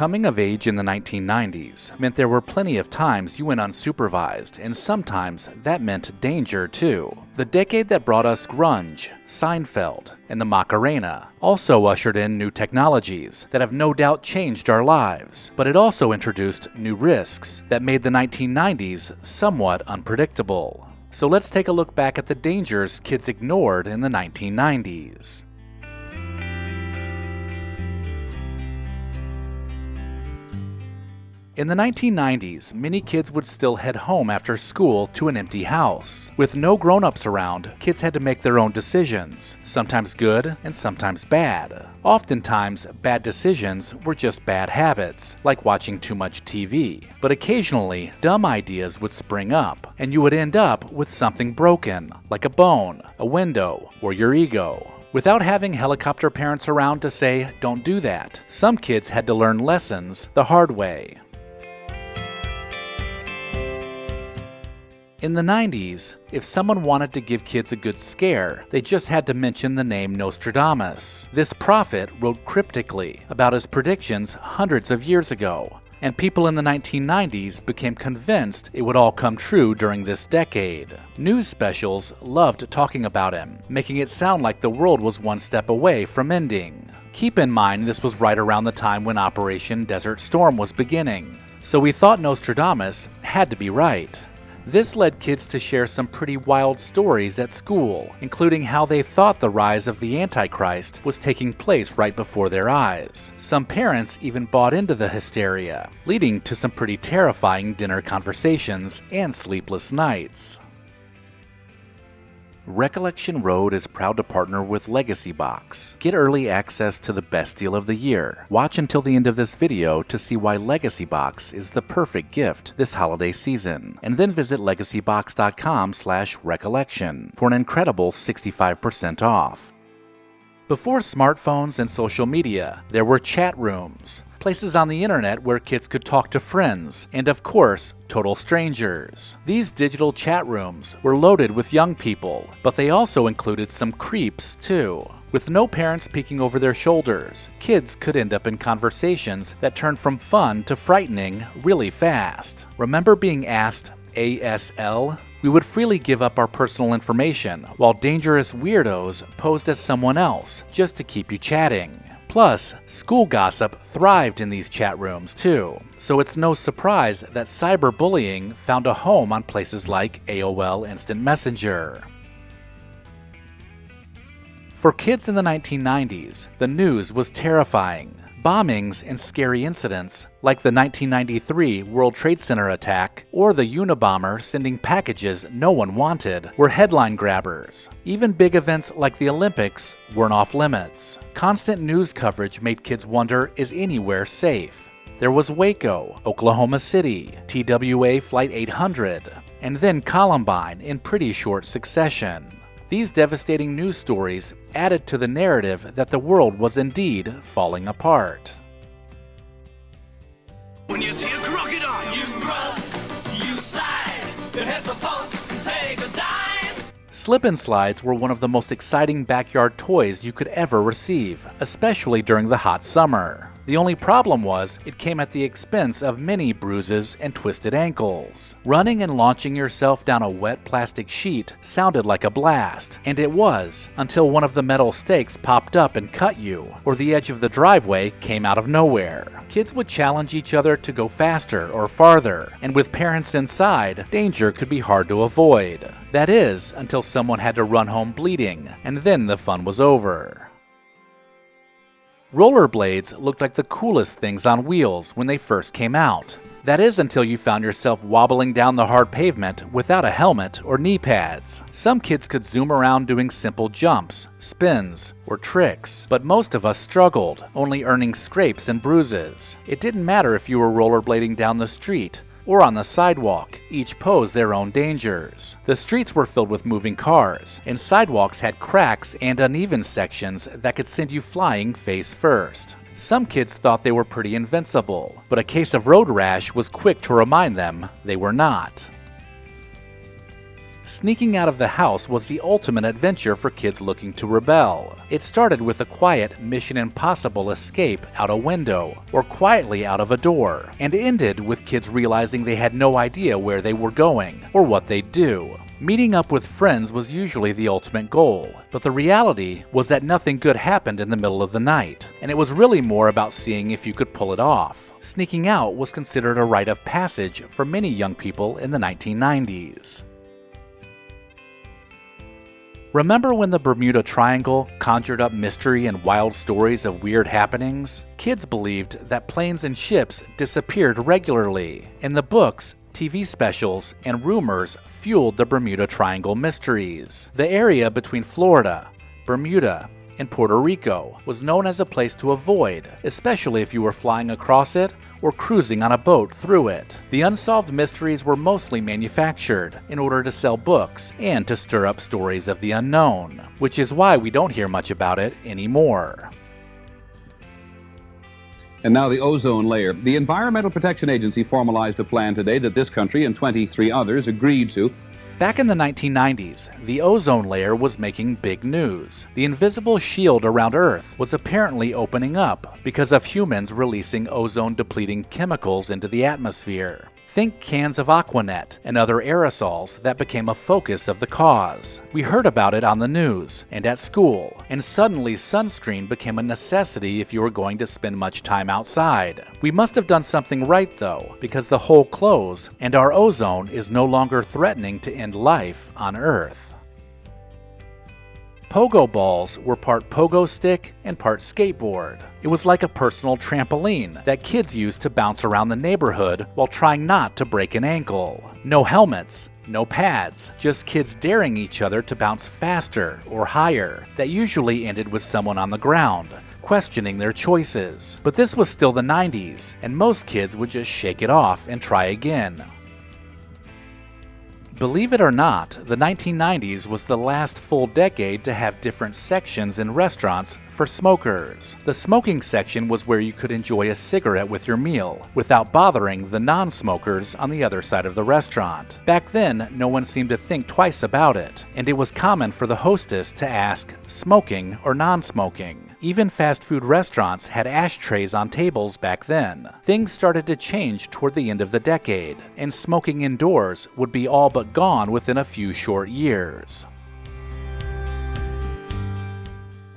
Coming of age in the 1990s meant there were plenty of times you went unsupervised, and sometimes that meant danger too. The decade that brought us grunge, Seinfeld, and the Macarena also ushered in new technologies that have no doubt changed our lives, but it also introduced new risks that made the 1990s somewhat unpredictable. So let's take a look back at the dangers kids ignored in the 1990s. In the 1990s, many kids would still head home after school to an empty house. With no grown-ups around, kids had to make their own decisions, sometimes good and sometimes bad. Oftentimes, bad decisions were just bad habits, like watching too much TV. But occasionally, dumb ideas would spring up, and you would end up with something broken, like a bone, a window, or your ego. Without having helicopter parents around to say, "Don't do that," some kids had to learn lessons the hard way. In the 90s, if someone wanted to give kids a good scare, they just had to mention the name Nostradamus. This prophet wrote cryptically about his predictions hundreds of years ago, and people in the 1990s became convinced it would all come true during this decade. News specials loved talking about him, making it sound like the world was one step away from ending. Keep in mind this was right around the time when Operation Desert Storm was beginning, so we thought Nostradamus had to be right. This led kids to share some pretty wild stories at school, including how they thought the rise of the Antichrist was taking place right before their eyes. Some parents even bought into the hysteria, leading to some pretty terrifying dinner conversations and sleepless nights. Recollection Road is proud to partner with Legacybox. Get early access to the best deal of the year. Watch until the end of this video to see why Legacybox is the perfect gift this holiday season. And then visit legacybox.com/recollection for an incredible 65% off. Before smartphones and social media, there were chat rooms. Places on the internet where kids could talk to friends, and of course, total strangers. These digital chat rooms were loaded with young people, but they also included some creeps too. With no parents peeking over their shoulders, kids could end up in conversations that turned from fun to frightening really fast. Remember being asked ASL? We would freely give up our personal information, while dangerous weirdos posed as someone else just to keep you chatting. Plus, school gossip thrived in these chat rooms too, so it's no surprise that cyberbullying found a home on places like AOL Instant Messenger. For kids in the 1990s, the news was terrifying. Bombings and scary incidents, like the 1993 World Trade Center attack or the Unabomber sending packages no one wanted, were headline grabbers. Even big events like the Olympics weren't off limits. Constant news coverage made kids wonder, is anywhere safe? There was Waco, Oklahoma City, TWA Flight 800, and then Columbine in pretty short succession. These devastating news stories added to the narrative that the world was indeed falling apart. When you see a crocodile, you run, you slide, you hit the pump, take a dive. Slip and slides were one of the most exciting backyard toys you could ever receive, especially during the hot summer. The only problem was, it came at the expense of many bruises and twisted ankles. Running and launching yourself down a wet plastic sheet sounded like a blast, and it was, until one of the metal stakes popped up and cut you, or the edge of the driveway came out of nowhere. Kids would challenge each other to go faster or farther, and with parents inside, danger could be hard to avoid. That is, until someone had to run home bleeding, and then the fun was over. Rollerblades looked like the coolest things on wheels when they first came out. That is until you found yourself wobbling down the hard pavement without a helmet or knee pads. Some kids could zoom around doing simple jumps, spins, or tricks, but most of us struggled, only earning scrapes and bruises. It didn't matter if you were rollerblading down the street or on the sidewalk, each posed their own dangers. The streets were filled with moving cars, and sidewalks had cracks and uneven sections that could send you flying face first. Some kids thought they were pretty invincible, but a case of road rash was quick to remind them they were not. Sneaking out of the house was the ultimate adventure for kids looking to rebel. It started with a quiet Mission Impossible escape out a window or quietly out of a door, and ended with kids realizing they had no idea where they were going or what they'd do. Meeting up with friends was usually the ultimate goal, but the reality was that nothing good happened in the middle of the night, and it was really more about seeing if you could pull it off. Sneaking out was considered a rite of passage for many young people in the 1990s. Remember when the Bermuda Triangle conjured up mystery and wild stories of weird happenings? Kids believed that planes and ships disappeared regularly, and the books, TV specials, and rumors fueled the Bermuda Triangle mysteries. The area between Florida, Bermuda, and Puerto Rico was known as a place to avoid, especially if you were flying across it or cruising on a boat through it. The unsolved mysteries were mostly manufactured in order to sell books and to stir up stories of the unknown, which is why we don't hear much about it anymore. And now the ozone layer. The Environmental Protection Agency formalized a plan today that this country and 23 others agreed to. Back in the 1990s, the ozone layer was making big news. The invisible shield around Earth was apparently opening up because of humans releasing ozone-depleting chemicals into the atmosphere. Think cans of Aquanet and other aerosols that became a focus of the cause. We heard about it on the news and at school, and suddenly sunscreen became a necessity if you were going to spend much time outside. We must have done something right though, because the hole closed and our ozone is no longer threatening to end life on Earth. Pogo balls were part pogo stick and part skateboard. It was like a personal trampoline that kids used to bounce around the neighborhood while trying not to break an ankle. No helmets, no pads, just kids daring each other to bounce faster or higher. That usually ended with someone on the ground, questioning their choices. But this was still the 90s, and most kids would just shake it off and try again. Believe it or not, the 1990s was the last full decade to have different sections in restaurants for smokers. The smoking section was where you could enjoy a cigarette with your meal without bothering the non-smokers on the other side of the restaurant. Back then, no one seemed to think twice about it, and it was common for the hostess to ask, smoking or non-smoking. Even fast food restaurants had ashtrays on tables back then. Things started to change toward the end of the decade, and smoking indoors would be all but gone within a few short years.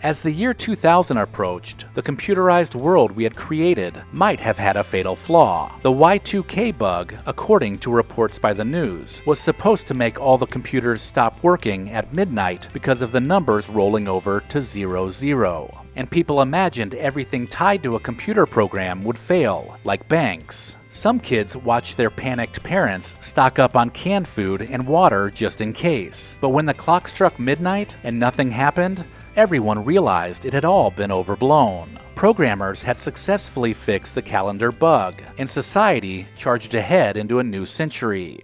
As the year 2000 approached, the computerized world we had created might have had a fatal flaw. The Y2K bug, according to reports by the news, was supposed to make all the computers stop working at midnight because of the numbers rolling over to 00. And people imagined everything tied to a computer program would fail, like banks. Some kids watched their panicked parents stock up on canned food and water just in case. But when the clock struck midnight and nothing happened, everyone realized it had all been overblown. Programmers had successfully fixed the calendar bug, and society charged ahead into a new century.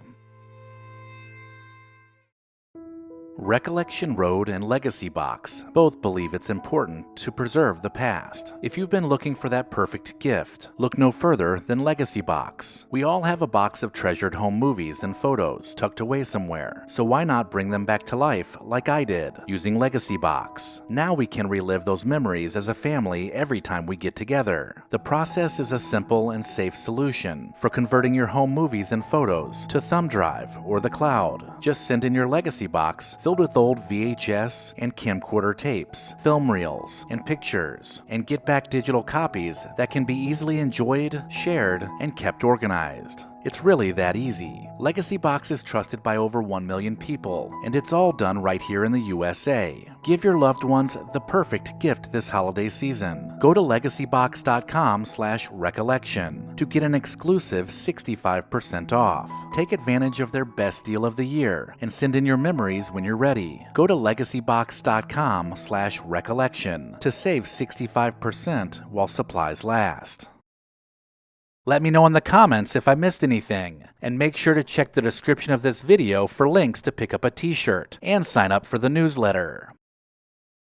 Recollection Road and Legacybox both believe it's important to preserve the past. If you've been looking for that perfect gift, look no further than Legacybox. We all have a box of treasured home movies and photos tucked away somewhere, so why not bring them back to life like I did, using Legacybox? Now we can relive those memories as a family every time we get together. The process is a simple and safe solution for converting your home movies and photos to thumb drive or the cloud. Just send in your Legacybox filled with old VHS and camcorder tapes, film reels, and pictures, and get back digital copies that can be easily enjoyed, shared, and kept organized. It's really that easy. Legacybox is trusted by over 1 million people, and it's all done right here in the USA. Give your loved ones the perfect gift this holiday season. Go to legacybox.com/recollection to get an exclusive 65% off. Take advantage of their best deal of the year and send in your memories when you're ready. Go to legacybox.com/recollection to save 65% while supplies last. Let me know in the comments if I missed anything, and make sure to check the description of this video for links to pick up a t-shirt and sign up for the newsletter.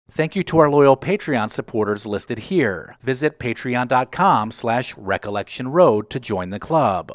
Thank you to our loyal Patreon supporters listed here. Visit patreon.com/recollectionroad to join the club.